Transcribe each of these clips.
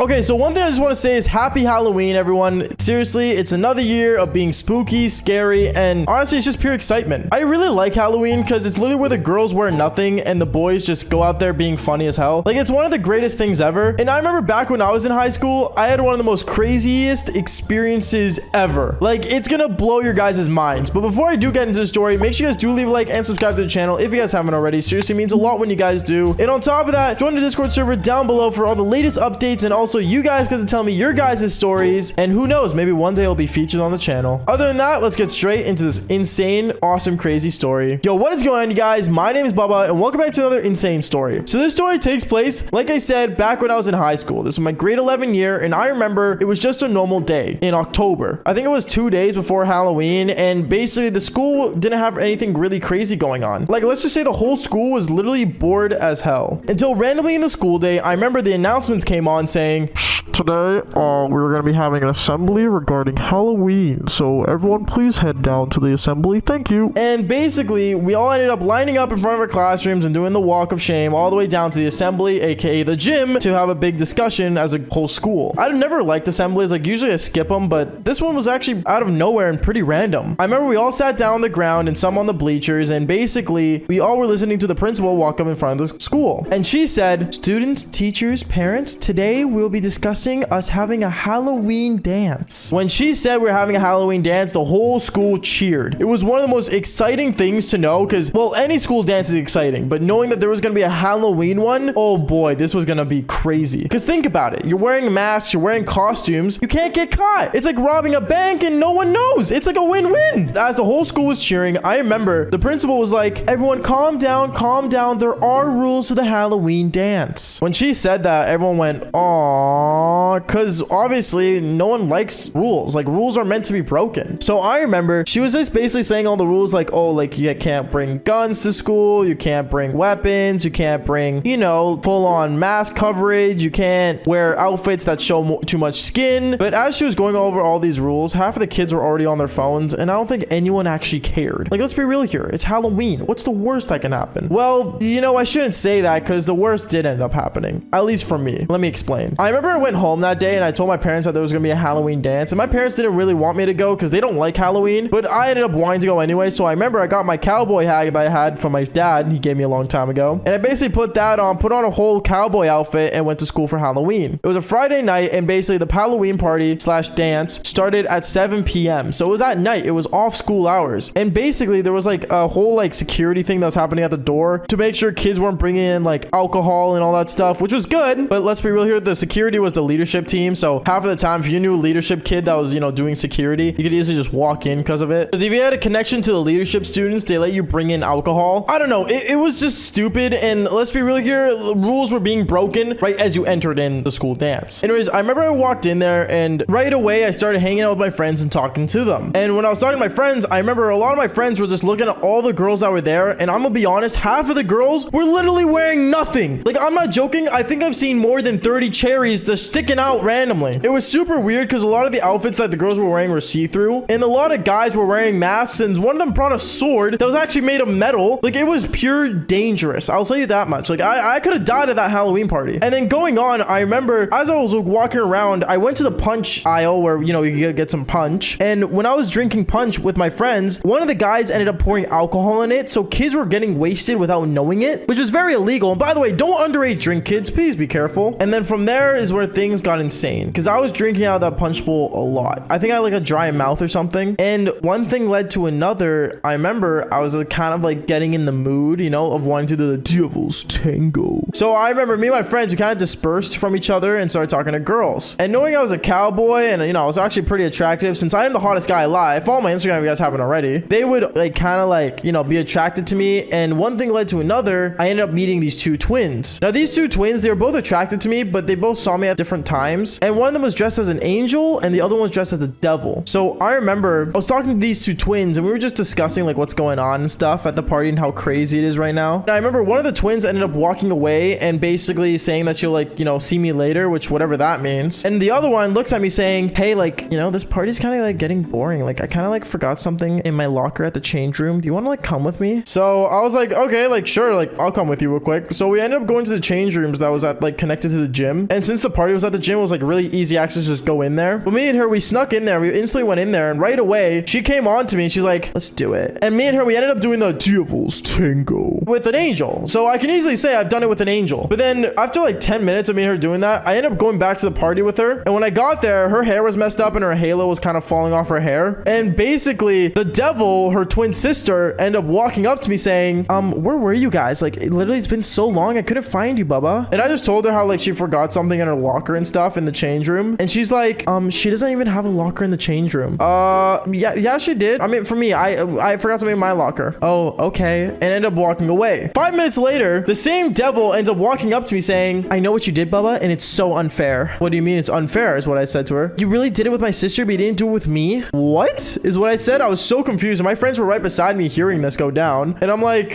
Okay, so one thing I just want to say is happy Halloween, everyone. Seriously, it's another year of being spooky, scary, and honestly, it's just pure excitement. I really like Halloween because it's literally where the girls wear nothing and the boys just go out there being funny as hell. Like, it's one of the greatest things ever. And I remember back when I was in high school, I had one of the most craziest experiences ever. Like, it's gonna blow your guys' minds. But before I do get into the story, make sure you guys do leave a like and subscribe to the channel if you guys haven't already. Seriously, means a lot when you guys do. And on top of that, join the Discord server down below for all the latest updates, and also you guys get to tell me your guys' stories, and who knows, maybe one day it'll be featured on the channel. Other than that, let's get straight into this insane, awesome, crazy story. Yo, what is going on, you guys? My name is Bubba, and welcome back to another insane story. So this story takes place, like I said, back when I was in high school. This was my grade 11 year, and I remember it was just a normal day in October. I think it was 2 days before Halloween, and basically the school didn't have anything really crazy going on. Like, let's just say the whole school was literally bored as hell. Until randomly in the school day, I remember the announcements came on saying, today, we're going to be having an assembly regarding Halloween. So everyone please head down to the assembly. Thank you. And basically, we all ended up lining up in front of our classrooms and doing the walk of shame all the way down to the assembly, aka the gym, to have a big discussion as a whole school. I've never liked assemblies. Like, usually I skip them, but this one was actually out of nowhere and pretty random. I remember we all sat down on the ground and some on the bleachers, and basically we all were listening to the principal walk up in front of the school. And she said, students, teachers, parents, today we'll be discussing us having a Halloween dance. When she said we're having a Halloween dance, the whole school cheered. It was one of the most exciting things to know because, well, any school dance is exciting, but knowing that there was going to be a Halloween one, oh boy, this was going to be crazy. Because think about it. You're wearing masks, you're wearing costumes, you can't get caught. It's like robbing a bank and no one knows. It's like a win-win. As the whole school was cheering, I remember the principal was like, everyone calm down, calm down. There are rules to the Halloween dance. When she said that, everyone went, aww. Because obviously no one likes rules. Like, rules are meant to be broken. So I remember she was just basically saying all the rules, like, oh, like, you can't bring guns to school, you can't bring weapons, you can't bring, you know, full-on mask coverage, you can't wear outfits that show too much skin. But as she was going over all these rules, half of the kids were already on their phones, and I don't think anyone actually cared. Like, let's be real here. It's Halloween. What's the worst that can happen? Well, you know, I shouldn't say that because the worst did end up happening, at least for me. Let me explain. I remember I went home that day and I told my parents that there was gonna be a Halloween dance, and my parents didn't really want me to go because they don't like Halloween, but I ended up wanting to go anyway. So I remember I got my cowboy hat that I had from my dad. He gave me a long time ago, and I basically put that on, put on a whole cowboy outfit, and went to school for Halloween. It was a Friday night, and basically the Halloween party slash dance started at 7 p.m. So it was at night. It was off school hours, and basically there was like a whole like security thing that was happening at the door to make sure kids weren't bringing in like alcohol and all that stuff, which was good. But let's be real here, the security was the leadership team. So half of the time, if you knew a leadership kid that was, you know, doing security, you could easily just walk in because of it. Because if you had a connection to the leadership students, they let you bring in alcohol. I don't know. It was just stupid. And let's be real here, the rules were being broken right as you entered in the school dance. Anyways, I remember I walked in there and right away I started hanging out with my friends and talking to them. And when I was talking to my friends, I remember a lot of my friends were just looking at all the girls that were there. And I'm gonna be honest, half of the girls were literally wearing nothing. Like, I'm not joking. I think I've seen more than 30 cherries just sticking out randomly. It was super weird because a lot of the outfits that the girls were wearing were see-through, and a lot of guys were wearing masks, and one of them brought a sword that was actually made of metal. Like, it was pure dangerous. I'll tell you that much. Like, I could have died at that Halloween party. And then going on, I remember as I was walking around, I went to the punch aisle where, you know, you could get some punch. And when I was drinking punch with my friends, one of the guys ended up pouring alcohol in it, so kids were getting wasted without knowing it, which is very illegal. And by the way, don't underage drink, kids. Please be careful. And then from there is where things got insane, because I was drinking out of that punch bowl a lot. I think I had like a dry mouth or something, and one thing led to another. I remember I was kind of like getting in the mood, you know, of wanting to do the devil's tango. So I remember me and my friends, we kind of dispersed from each other and started talking to girls. And knowing I was a cowboy and, you know, I was actually pretty attractive, since I am the hottest guy alive, follow my Instagram if you guys haven't already, they would like kind of like, you know, be attracted to me. And one thing led to another. I ended up meeting these two twins. Now these two twins, they were both attracted to me, but they both saw me at different times, and one of them was dressed as an angel and the other one was dressed as a devil. So I remember I was talking to these two twins and we were just discussing like what's going on and stuff at the party and how crazy it is right now. And I remember one of the twins ended up walking away and basically saying that she'll like, you know, see me later, which whatever that means. And the other one looks at me saying, hey, like, you know, this party's kind of like getting boring. Like, I kind of like forgot something in my locker at the change room. Do you want to like come with me? So I was like, okay, like sure, like I'll come with you real quick. So we ended up going to the change rooms that was at like connected to the gym. And since the party was at the gym was like really easy access to just go in there. But me and her, we snuck in there. We instantly went in there, and right away she came on to me and she's like, let's do it. And me and her, we ended up doing the Devil's Tango with an angel. So I can easily say I've done it with an angel. But then after like 10 minutes of me and her doing that, I ended up going back to the party with her. And when I got there, her hair was messed up and her halo was kind of falling off her hair. And basically the devil, her twin sister, ended up walking up to me saying, where were you guys? Like, literally, it's been so long. I couldn't find you, Bubba. And I just told her how like she forgot something in her locker and stuff in the change room. And she's like, she doesn't even have a locker in the change room. Yeah, she did. I mean, for me, I forgot something in my locker. Oh, okay. And ended up walking away. 5 minutes later, the same devil ends up walking up to me saying, I know what you did, Bubba, and it's so unfair. What do you mean it's unfair is what I said to her. You really did it with my sister, but you didn't do it with me? What is what I said? I was so confused. And my friends were right beside me hearing this go down. And I'm like,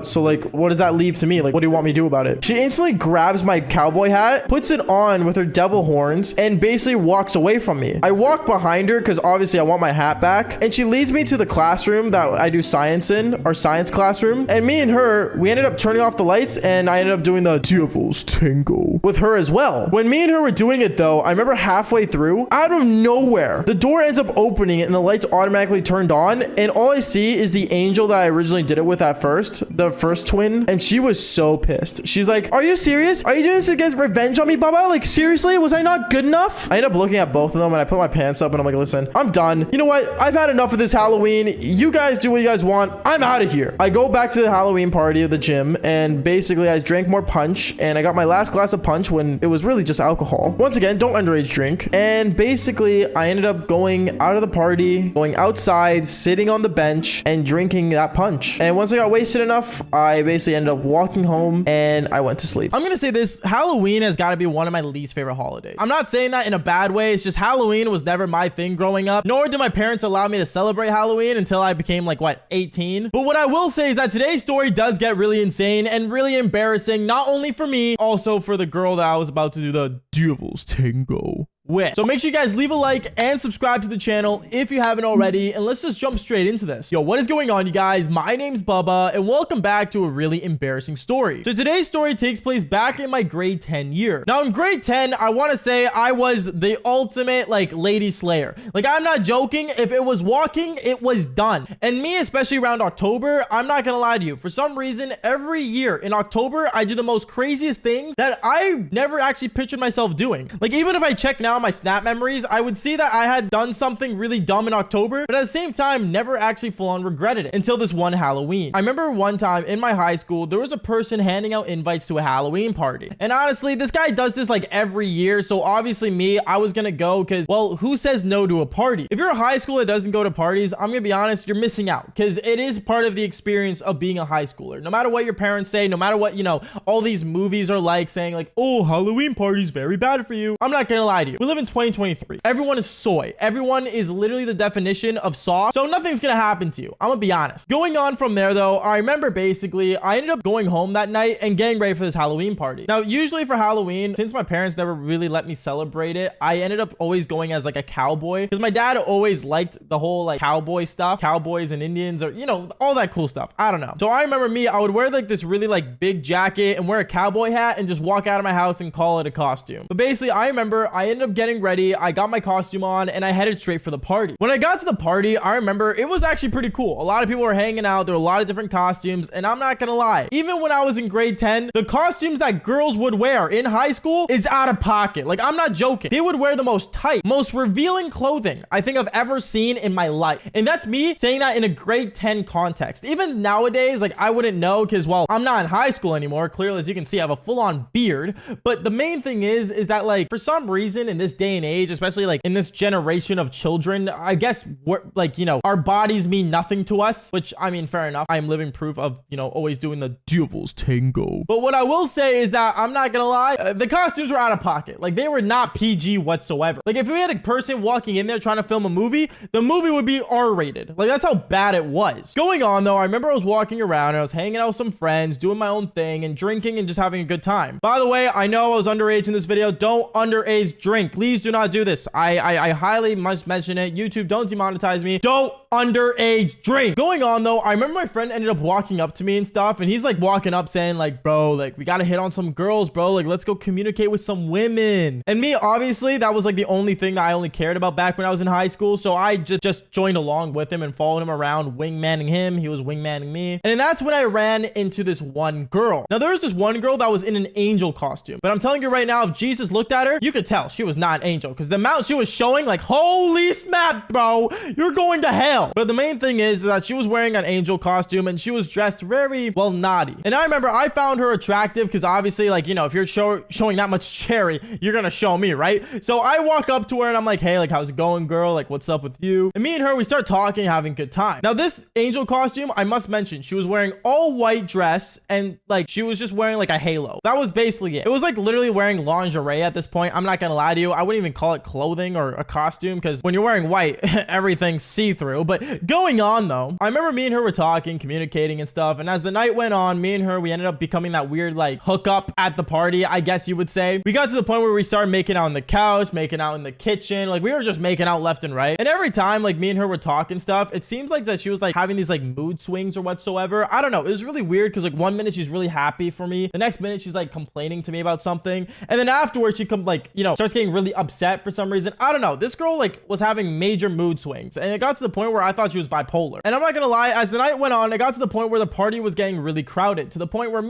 so like, what does that leave to me? Like, what do you want me to do about it? She instantly grabs my cowboy hat, puts it on with her devil horns, and basically walks away from me. I walk behind her because obviously I want my hat back. And she leads me to the classroom that I do science in, our science classroom. And me and her, we ended up turning off the lights and I ended up doing the Devil's Tango with her as well. When me and her were doing it though, I remember halfway through, out of nowhere, the door ends up opening and the lights automatically turned on. And all I see is the angel that I originally did it with at first, the first twin. And she was so pissed. She's like, are you serious? Are you doing this to get revenge on me, Bubba? Like, seriously? Was I not good enough? I ended up looking at both of them and I put my pants up and I'm like, listen, I'm done. You know what? I've had enough of this Halloween. You guys do what you guys want. I'm out of here. I go back to the Halloween party at the gym and basically I drank more punch and I got my last glass of punch when it was really just alcohol. Once again, don't underage drink. And basically I ended up going out of the party, going outside, sitting on the bench and drinking that punch. And once I got wasted enough, I basically ended up walking home and I went to sleep. I'm gonna say this, Halloween has got to be one of my least favorite holidays. I'm not saying that in a bad way. It's just Halloween was never my thing growing up, nor did my parents allow me to celebrate Halloween until I became like, what, 18? But what I will say is that today's story does get really insane and really embarrassing, not only for me, also for the girl that I was about to do the Devil's Tango with. So make sure you guys leave a like and subscribe to the channel if you haven't already, and let's just jump straight into this. Yo, what is going on, you guys? My name's Bubba and welcome back to a really embarrassing story. So today's story takes place back in my grade 10 year. Now in grade 10, I want to say I was the ultimate like lady slayer. Like, I'm not joking. If it was walking, it was done. And me, especially around October, I'm not gonna lie to you, for some reason every year in October I do the most craziest things that I never actually pictured myself doing. Like, even if I check now my snap memories, I would see that I had done something really dumb in October, but at the same time never actually full on regretted it until this one Halloween. I remember one time in my high school there was a person handing out invites to a Halloween party, and honestly this guy does this like every year, so obviously me, I was gonna go because, well, who says no to a party? If you're a high schooler that doesn't go to parties, I'm gonna be honest, you're missing out, because it is part of the experience of being a high schooler. No matter what your parents say, no matter what, you know, all these movies are like saying like, oh, Halloween party's very bad for you. I'm not gonna lie to you, we live in 2023. Everyone is soy. Everyone is literally the definition of soft. So nothing's gonna happen to you. I'm gonna be honest. Going on from there though, I remember basically I ended up going home that night and getting ready for this Halloween party. Now, usually for Halloween, since my parents never really let me celebrate it, I ended up always going as like a cowboy because my dad always liked the whole like cowboy stuff, cowboys and Indians, or you know, all that cool stuff. I don't know. So I remember me, I would wear like this really like big jacket and wear a cowboy hat and just walk out of my house and call it a costume. But basically I remember I ended up getting ready, I got my costume on and I headed straight for the party. When I got to the party, I remember it was actually pretty cool. A lot of people were hanging out. There were a lot of different costumes, and I'm not gonna lie, even when I was in grade 10, the costumes that girls would wear in high school is out of pocket. Like, I'm not joking. They would wear the most tight, most revealing clothing I think I've ever seen in my life. And that's me saying that in a grade 10 context. Even nowadays, like, I wouldn't know because, well, I'm not in high school anymore. Clearly, as you can see, I have a full-on beard. But the main thing is that, like, for some reason in this day and age, especially like in this generation of children, I guess we're like, you know, our bodies mean nothing to us, which, I mean, fair enough. I'm living proof of, you know, always doing the Devil's Tango. But what I will say is that I'm not gonna lie, the costumes were out of pocket. Like, they were not PG whatsoever. Like, if we had a person walking in there trying to film a movie, the movie would be R-rated. Like, that's how bad it was. Going on though, I remember I was walking around and I was hanging out with some friends, doing my own thing and drinking and just having a good time. By the way, I know I was underage in this video. Don't underage drink. Please do not do this. I highly must mention it. YouTube, don't demonetize me. Don't underage drink. Going on though, I remember my friend ended up walking up to me and stuff, and he's like walking up saying like, bro, like we gotta hit on some girls, bro. Like let's go communicate with some women. And me, obviously, that was like the only thing that I only cared about back when I was in high school. So I just joined along with him and followed him around, wingmanning him. He was wingmanning me. And then that's when I ran into this one girl. Now there was this one girl that was in an angel costume, but I'm telling you right now, if Jesus looked at her, you could tell she was not an angel because the amount she was showing, like, holy snap, bro, you're going to hell. But the main thing is that she was wearing an angel costume and she was dressed very, well, naughty. And I remember I found her attractive because obviously, like, you know, if you're showing that much cherry, you're gonna show me, right? So I walk up to her and I'm like, hey, like, how's it going, girl? Like, what's up with you? And me and her, we start talking, having a good time. Now this angel costume, I must mention, she was wearing all white dress and like she was just wearing like a halo. That was basically it. It was like literally wearing lingerie at this point. I'm not gonna lie to you, I wouldn't even call it clothing or a costume because when you're wearing white, everything's see-through. But going on though, I remember me and her were talking, communicating and stuff, and as the night went on, me and her, we ended up becoming that weird like hookup at the party, I guess you would say. We got to the point where we started making out on the couch, making out in the kitchen, like we were just making out left and right. And every time like me and her were talking stuff, it seems like that she was like having these like mood swings or whatsoever. I don't know, it was really weird because like one minute she's really happy for me, the next minute she's like complaining to me about something, and then afterwards she like, you know, starts getting really upset for some reason. I don't know, this girl like was having major mood swings, and it got to the point where I thought she was bipolar. And I'm not gonna lie, as the night went on, it got to the point where the party was getting really crowded, to the point where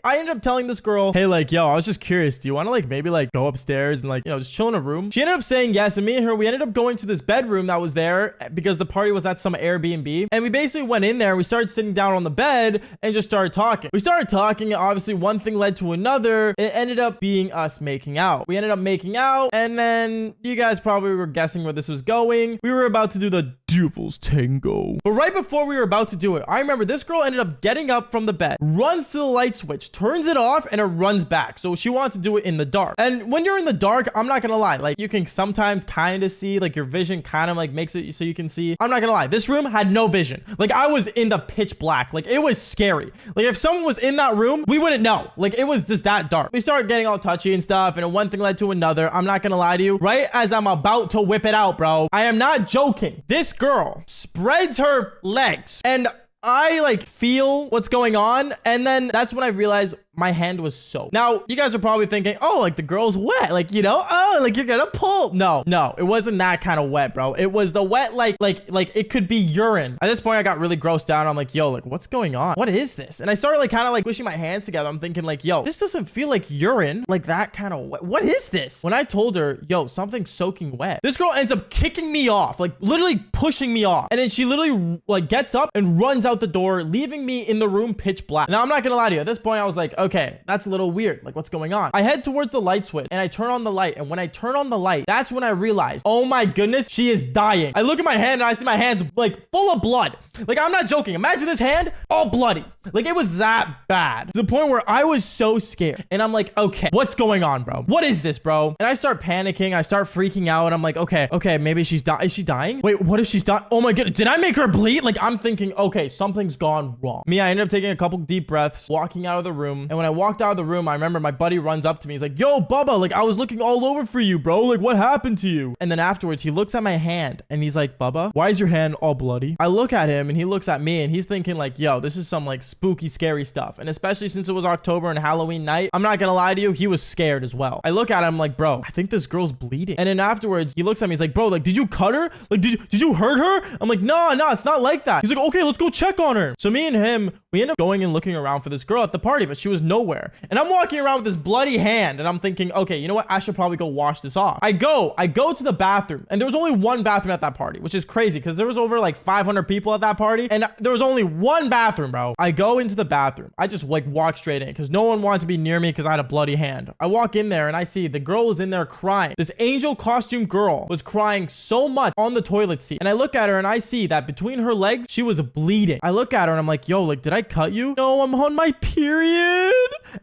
I ended up telling this girl, hey, like, yo, I was just curious, do you want to like maybe like go upstairs and like, you know, just chill in a room? She ended up saying yes, and me and her, we ended up going to this bedroom that was there because the party was at some Airbnb, and we basically went in there and we started sitting down on the bed and just started talking. We started talking, and obviously one thing led to another. It ended up being us making out. We ended up making out, and then you guys probably were guessing where this was going. We were about to do the devil's tango. But right before we were about to do it, I remember this girl ended up getting up from the bed, runs to the light switch, turns it off, and it runs back. So she wanted to do it in the dark. And when you're in the dark, I'm not gonna lie, like you can sometimes kind of see, like your vision kind of like makes it so you can see. I'm not gonna lie, this room had no vision. Like I was in the pitch black. Like it was scary. Like if someone was in that room, we wouldn't know. Like it was just that dark. We started getting all touchy and stuff, and one thing led to another. I'm not gonna lie to you. Right as I'm about to whip it out, bro, I am not joking, this girl spreads her legs and I like feel what's going on, and then that's when I realized my hand was soaked. Now, you guys are probably thinking, oh, like the girl's wet, like, you know, oh, like you're gonna pull. No, it wasn't that kind of wet, bro. It was the wet, like it could be urine. At this point, I got really grossed out. I'm like, yo, like, what's going on? What is this? And I started like kind of like pushing my hands together. I'm thinking like, yo, this doesn't feel like urine, like that kind of wet. What is this? When I told her, yo, something's soaking wet, this girl ends up kicking me off, like literally pushing me off. And then she literally like gets up and runs out the door, leaving me in the room pitch black. Now, I'm not gonna lie to you. At this point, I was like, okay, that's a little weird. Like, what's going on? I head towards the light switch and I turn on the light. And when I turn on the light, that's when I realize, oh my goodness, she is dying. I look at my hand and I see my hands like full of blood. Like, I'm not joking. Imagine this hand all bloody. Like, it was that bad, to the point where I was so scared. And I'm like, okay, what's going on, bro? What is this, bro? And I start panicking. I start freaking out. And I'm like, okay, maybe she's dying. Is she dying? Wait, what if she's dying? Oh my goodness. Did I make her bleed? Like, I'm thinking, okay, something's gone wrong. Me, I ended up taking a couple deep breaths, walking out of the room. And when I walked out of the room, I remember my buddy runs up to me. He's like, yo, Bubba, like, I was looking all over for you, bro. Like, what happened to you? And then afterwards, he looks at my hand and he's like, Bubba, why is your hand all bloody? I look at him and he looks at me and he's thinking like, yo, this is some like spooky, scary stuff. And especially since it was October and Halloween night, I'm not gonna lie to you, he was scared as well. I look at him like, bro, I think this girl's bleeding. And then afterwards, he looks at me, he's like, bro, like, did you cut her? Like, did you hurt her? I'm like, no, it's not like that. He's like, okay, let's go check on her. So me and him, we end up going and looking around for this girl at the party, but she was nowhere. And I'm walking around with this bloody hand and I'm thinking, okay, you know what? I should probably go wash this off. I go to the bathroom, and there was only one bathroom at that party, which is crazy because there was over like 500 people at that party and there was only one bathroom, bro. I go into the bathroom. I just like walk straight in because no one wanted to be near me because I had a bloody hand. I walk in there and I see the girl was in there crying. This angel costume girl was crying so much on the toilet seat. And I look at her and I see that between her legs, she was bleeding. I look at her and I'm like, yo, like, did I cut you? No, I'm on my period.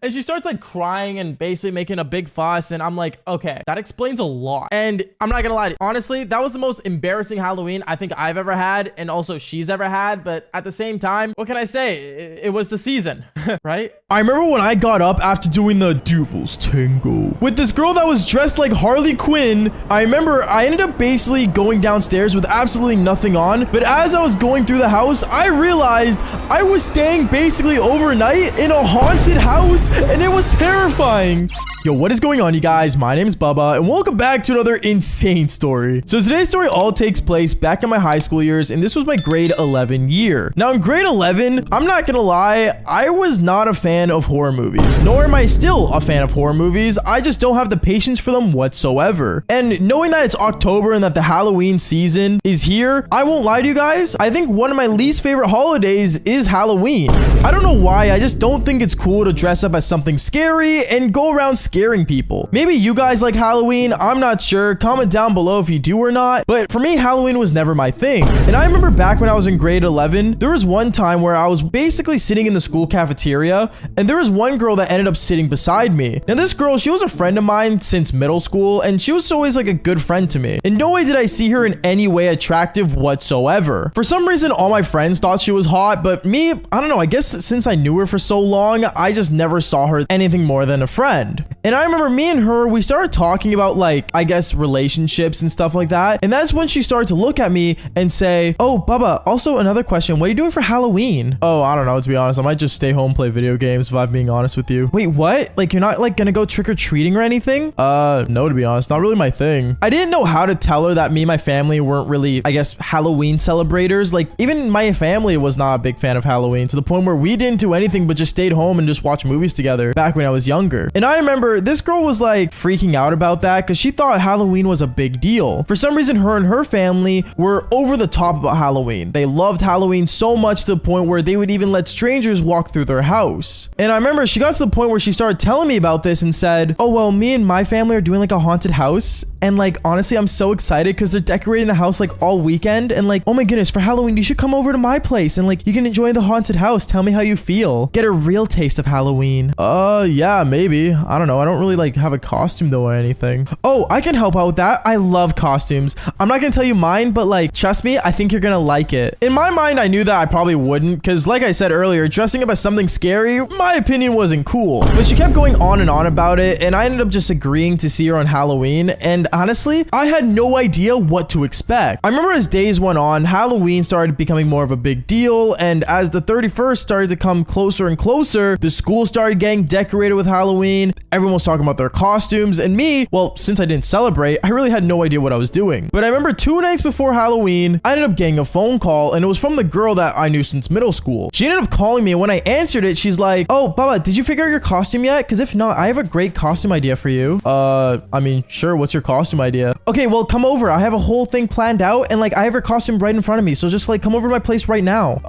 And she starts like crying and basically making a big fuss. And I'm like, okay, that explains a lot. And I'm not gonna lie, honestly, that was the most embarrassing Halloween I think I've ever had, and also she's ever had. But at the same time, what can I say? It was the season, right? I remember when I got up after doing the Devil's Tango with this girl that was dressed like Harley Quinn. I remember I ended up basically going downstairs with absolutely nothing on. But as I was going through the house, I realized I was staying basically overnight in a haunted house, and it was terrifying. Yo, what is going on, you guys? My name is Bubba, and welcome back to another insane story. So today's story all takes place back in my high school years, and this was my grade 11 year. Now in grade 11, I'm not gonna lie, I was not a fan of horror movies, nor am I still a fan of horror movies. I just don't have the patience for them whatsoever. And knowing that it's October and that the Halloween season is here, I won't lie to you guys, I think one of my least favorite holidays is Halloween. I don't know why, I just don't think it's cool to dress up as something scary and go around scaring people. Maybe you guys like Halloween, I'm not sure. Comment down below if you do or not. But for me, Halloween was never my thing. And I remember back when I was in grade 11, there was one time where I was basically sitting in the school cafeteria, and there was one girl that ended up sitting beside me. Now this girl, she was a friend of mine since middle school, and she was always like a good friend to me. In no way did I see her in any way attractive whatsoever. For some reason, all my friends thought she was hot, but me, I don't know, I guess since I knew her for so long, I just never saw her anything more than a friend. And I remember me and her, we started talking about like, I guess relationships and stuff like that. And that's when she started to look at me and say, "Oh, Bubba, also another question. What are you doing for Halloween?" Oh, I don't know, to be honest. I might just stay home, play video games if I'm being honest with you. Wait, what? Like, you're not like gonna go trick-or-treating or anything? No, to be honest, not really my thing. I didn't know how to tell her that me and my family weren't really, I guess, Halloween celebrators. Like, even my family was not a big fan of Halloween, to the point where we didn't do anything but just stayed home and just watch movies together back when I was younger. And I remember this girl was like freaking out about that because she thought Halloween was a big deal. For some reason, her and her family were over the top about Halloween. They loved Halloween so much to the point where they would even let strangers walk through their house. And I remember she got to the point where she started telling me about this and said, "Oh, well, me and my family are doing like a haunted house. And like, honestly, I'm so excited because they're decorating the house like all weekend. And like, oh my goodness, for Halloween, you should come over to my place and like, you can enjoy the haunted house. Tell me how you feel. Get a real taste of Halloween." Yeah, maybe. I don't know. I don't really like have a costume though or anything. Oh, I can help out with that. I love costumes. I'm not gonna tell you mine, but like, trust me, I think you're gonna like it. In my mind, I knew that I probably wouldn't because like I said earlier, dressing up as something scary, my opinion wasn't cool. But she kept going on and on about it, and I ended up just agreeing to see her on Halloween. And honestly, I had no idea what to expect. I remember as days went on, Halloween started becoming more of a big deal, and as the 31st started to come closer and closer, the school started getting decorated with Halloween. Everyone was talking about their costumes, and me, well, since I didn't celebrate, I really had no idea what I was doing. But I remember 2 nights before Halloween, I ended up getting a phone call, and it was from the girl that I knew since middle school. She ended up calling me, and when I answered it, she's like, "Oh, Baba, did you figure out your costume yet? Because if not, I have a great costume idea for you." I mean, sure, what's your costume idea? "Okay, well, come over. I have a whole thing planned out, and like, I have your costume right in front of me, so just like, come over to my place right now."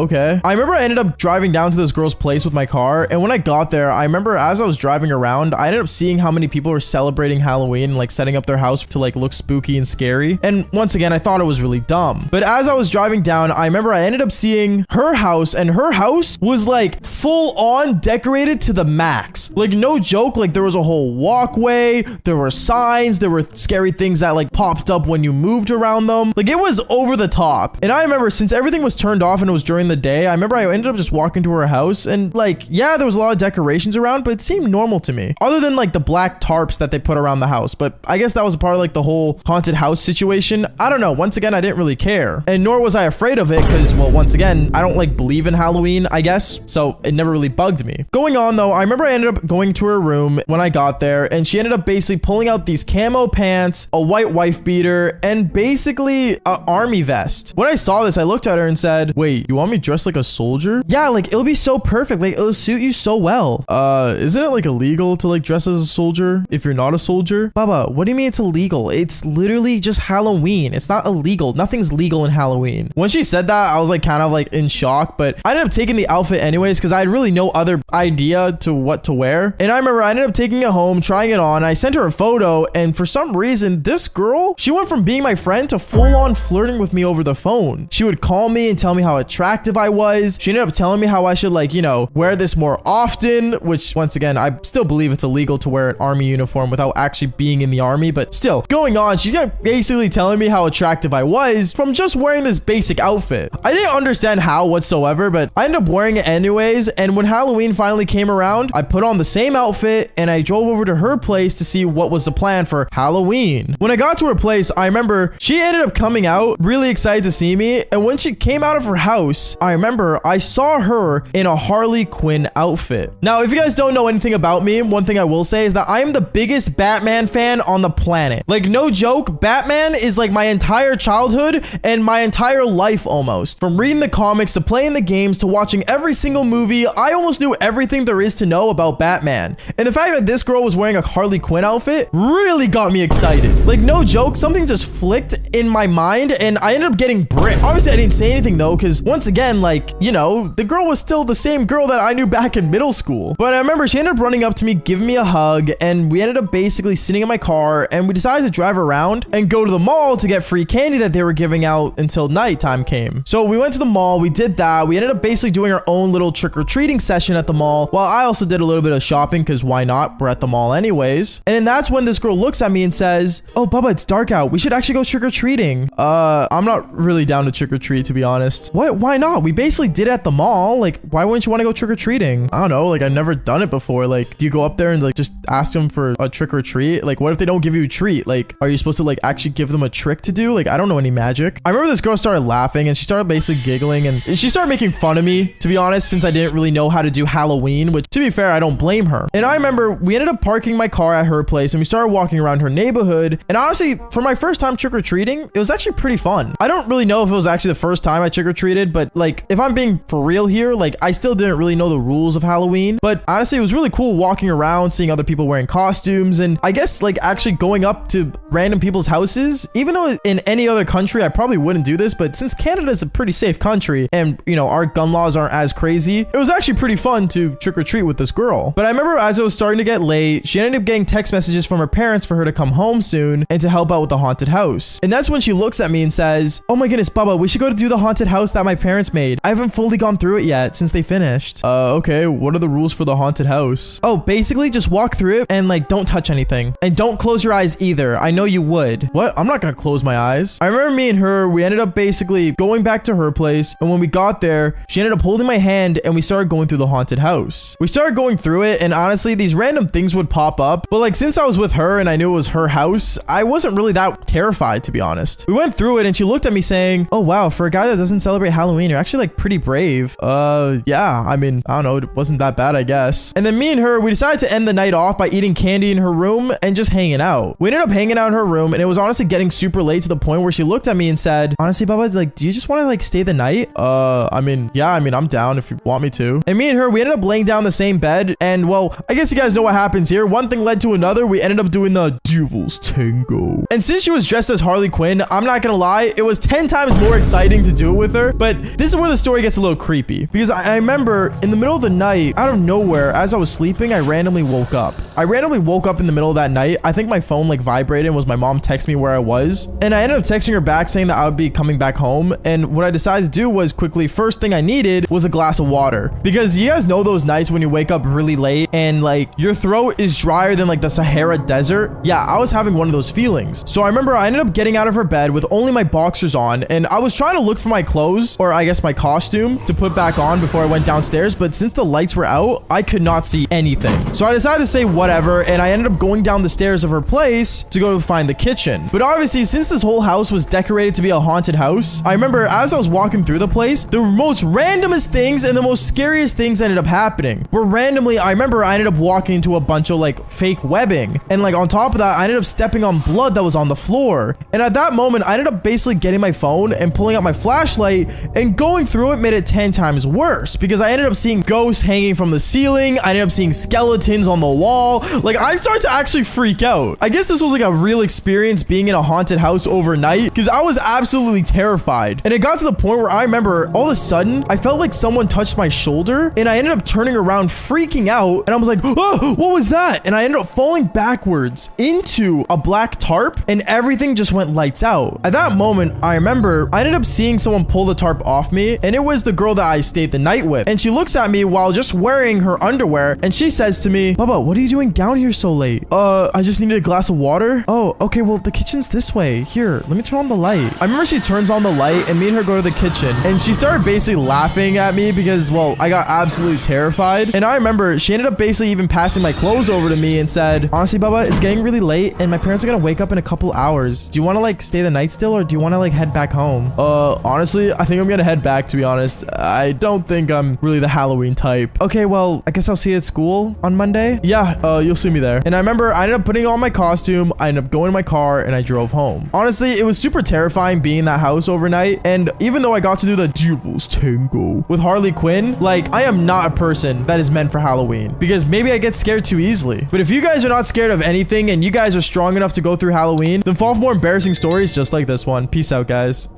Okay. I remember I ended up driving down to this girl's place with my car, and when I got there, I remember as I was driving around, I ended up seeing how many people were celebrating Halloween and like setting up their house to like look spooky and scary. And once again, I thought it was really dumb. But as I was driving down, I remember I ended up seeing her house, and her house was like full on decorated to the max. Like, no joke, like there was a whole walkway, there were signs, there were scary things that like popped up when you moved around them. Like, it was over the top. And I remember since everything was turned off and it was during the day, I remember I ended up just walking to her house, and like, yeah, there was a lot of decorations around, but it seemed normal to me. Other than like the black tarps that they put around the house. But I guess that was a part of like the whole haunted house situation. I don't know. Once again, I didn't really care. And nor was I afraid of it because, well, once again, I don't like believe in Halloween, I guess. So it never really bugged me. Going on though, I remember I ended up going to her room when I got there, and she ended up basically pulling out these camo pants, a white wife beater, and basically a army vest. When I saw this, I looked at her and said, "Wait, you want me dressed like a soldier?" "Yeah, like it'll be so perfect. Like it'll suit you so well." Isn't it like illegal to like dress as a soldier if you're not a soldier?" "Baba, what do you mean it's illegal? It's literally just Halloween. It's not illegal. Nothing's legal in Halloween." When she said that, I was like kind of like in shock, but I ended up taking the outfit anyways because I had really no other idea to what to wear. And I remember I ended up taking it home, trying it on. I sent her a photo, and And for some reason, this girl, she went from being my friend to full on flirting with me over the phone. She would call me and tell me how attractive I was. She ended up telling me how I should, like, you know, wear this more often, which once again, I still believe it's illegal to wear an army uniform without actually being in the army, but still going on, she's basically telling me how attractive I was from just wearing this basic outfit. I didn't understand how whatsoever, but I ended up wearing it anyways. And when Halloween finally came around, I put on the same outfit and I drove over to her place to see what was the plan for Halloween. When I got to her place, I remember she ended up coming out really excited to see me. And when she came out of her house, I remember I saw her in a Harley Quinn outfit. Now, if you guys don't know anything about me, one thing I will say is that I am the biggest Batman fan on the planet. Like, no joke, Batman is like my entire childhood and my entire life almost. From reading the comics to playing the games to watching every single movie, I almost knew everything there is to know about Batman. And the fact that this girl was wearing a Harley Quinn outfit really got me excited. Like, no joke, something just flicked in my mind and I ended up getting bricked. Obviously, I didn't say anything though, because once again, like, you know, the girl was still the same girl that I knew back in middle school. But I remember she ended up running up to me, giving me a hug, and we ended up basically sitting in my car and we decided to drive around and go to the mall to get free candy that they were giving out until nighttime came. So we went to the mall, we did that. We ended up basically doing our own little trick-or-treating session at the mall, while I also did a little bit of shopping because why not? We're at the mall anyways. And then that's when this girl looks at me and says, "Oh, Bubba, it's dark out. We should actually go trick-or-treating." I'm not really down to trick-or-treat, to be honest. What? Why not? We basically did it at the mall. Like, why wouldn't you want to go trick-or-treating? I don't know. Like, I've never done it before. Like, do you go up there and like just ask them for a trick-or-treat? Like, what if they don't give you a treat? Like, are you supposed to like actually give them a trick to do? Like, I don't know any magic. I remember this girl started laughing and she started basically giggling and she started making fun of me, to be honest, since I didn't really know how to do Halloween, which to be fair, I don't blame her. And I remember we ended up parking my car at her place and we started walking around her neighborhood. And honestly, for my first time trick-or-treating, it was actually pretty fun. I don't really know if it was actually the first time I trick-or-treated, but like, if I'm being for real here, like, I still didn't really know the rules of Halloween. But honestly, it was really cool walking around, seeing other people wearing costumes, and I guess like actually going up to random people's houses. Even though in any other country, I probably wouldn't do this, but since Canada is a pretty safe country and, you know, our gun laws aren't as crazy, it was actually pretty fun to trick-or-treat with this girl. But I remember as it was starting to get late, she ended up getting text messages from her parents for her to come home soon and to help out with the haunted house. And that's when she looks at me and says, "Oh my goodness, Bubba, we should go to do the haunted house that my parents made. I haven't fully gone through it yet since they finished." Okay, what are the rules for the haunted house? Oh, basically just walk through it and like don't touch anything. And don't close your eyes either. I know you would. What? I'm not gonna close my eyes. I remember me and her, we ended up basically going back to her place, and when we got there, she ended up holding my hand and we started going through the haunted house. We started going through it, and honestly, these random things would pop up, but like, since I was with her and I knew it was her house, I wasn't really that terrified, to be honest. We went through it and she looked at me saying, "Oh wow, for a guy that doesn't celebrate Halloween, you're actually like pretty brave." Yeah, I mean, I don't know, it wasn't that bad, I guess. And then me and her, we decided to end the night off by eating candy in her room and just hanging out. We ended up hanging out in her room, and it was honestly getting super late to the point where she looked at me and said, "Honestly, Bubba, like, do you just want to like stay the night?" I mean, yeah, I mean, I'm down if you want me to. And me and her, we ended up laying down the same bed, and well, I guess you guys know what happens here. One thing led to another. We ended up doing the Devil's Tango. And since she was dressed as Harley Quinn, I'm not gonna lie, it was 10 times more exciting to do it with her. But this is where the story gets a little creepy, because I remember in the middle of the night, out of nowhere, as I was sleeping, I randomly woke up. I randomly woke up in the middle of that night. I think my phone like vibrated and was my mom texting me where I was. And I ended up texting her back saying that I would be coming back home. And what I decided to do was quickly, first thing I needed was a glass of water. Because you guys know those nights when you wake up really late and like your throat is drier than like the Sahara Desert. Yeah, I was having one of those feelings. So I remember I ended up getting out of her bed with only my boxers on, and I was trying to look for my clothes, or I guess my costume, to put back on before I went downstairs. But since the lights were out, I could not see anything. So I decided to say whatever, and I ended up going down the stairs of her place to go to find the kitchen. But obviously, since this whole house was decorated to be a haunted house, I remember as I was walking through the place, the most randomest things and the most scariest things ended up happening. Where randomly, I remember I ended up walking into a bunch of like fake webbing, and like on top of that, I ended up stepping on blood that was on the floor. And at that moment, I ended up basically getting my phone and pulling out my flashlight, and going through it made it 10 times worse, because I ended up seeing ghosts hanging from the ceiling. I ended up seeing skeletons on the wall. Like, I started to actually freak out. I guess this was like a real experience being in a haunted house overnight, because I was absolutely terrified. And it got to the point where I remember all of a sudden I felt like someone touched my shoulder, and I ended up turning around freaking out, and I was like, "Oh, what was that?" And I ended up falling backwards into a black tarp and everything just went lights out. At that moment, I remember I ended up seeing someone pull the tarp off me, and it was the girl that I stayed the night with. And she looks at me while just wearing her underwear, and she says to me, Bubba, what are you doing down here so late? I just needed a glass of water. Oh, okay, well, the kitchen's this way. Here, let me turn on the light. I remember she turns on the light, and me and her go to the kitchen, and she started basically laughing at me because, well, I got absolutely terrified. And I remember she ended up basically even passing my clothes over to me and said, honestly, Bubba, it's getting really late, and my parents are gonna wake up in a couple hours. Do you want to like stay the night still, or do you want to like head back home? Honestly, I think I'm gonna head back, to be honest. I don't think I'm really the Halloween type. Okay, well, I guess I'll see you at school on Monday. Yeah, you'll see me there. And I remember I ended up putting on my costume, I ended up going to my car, and I drove home. Honestly, it was super terrifying being in that house overnight, and even though I got to do the Devil's Tango with Harley Quinn, like, I am not a person that is meant for Halloween, because maybe I get scared too easily. But if you guys are not scared of anything and you guys are strong enough to go through Halloween, then follow for more embarrassing stories just like this one. Peace out, guys.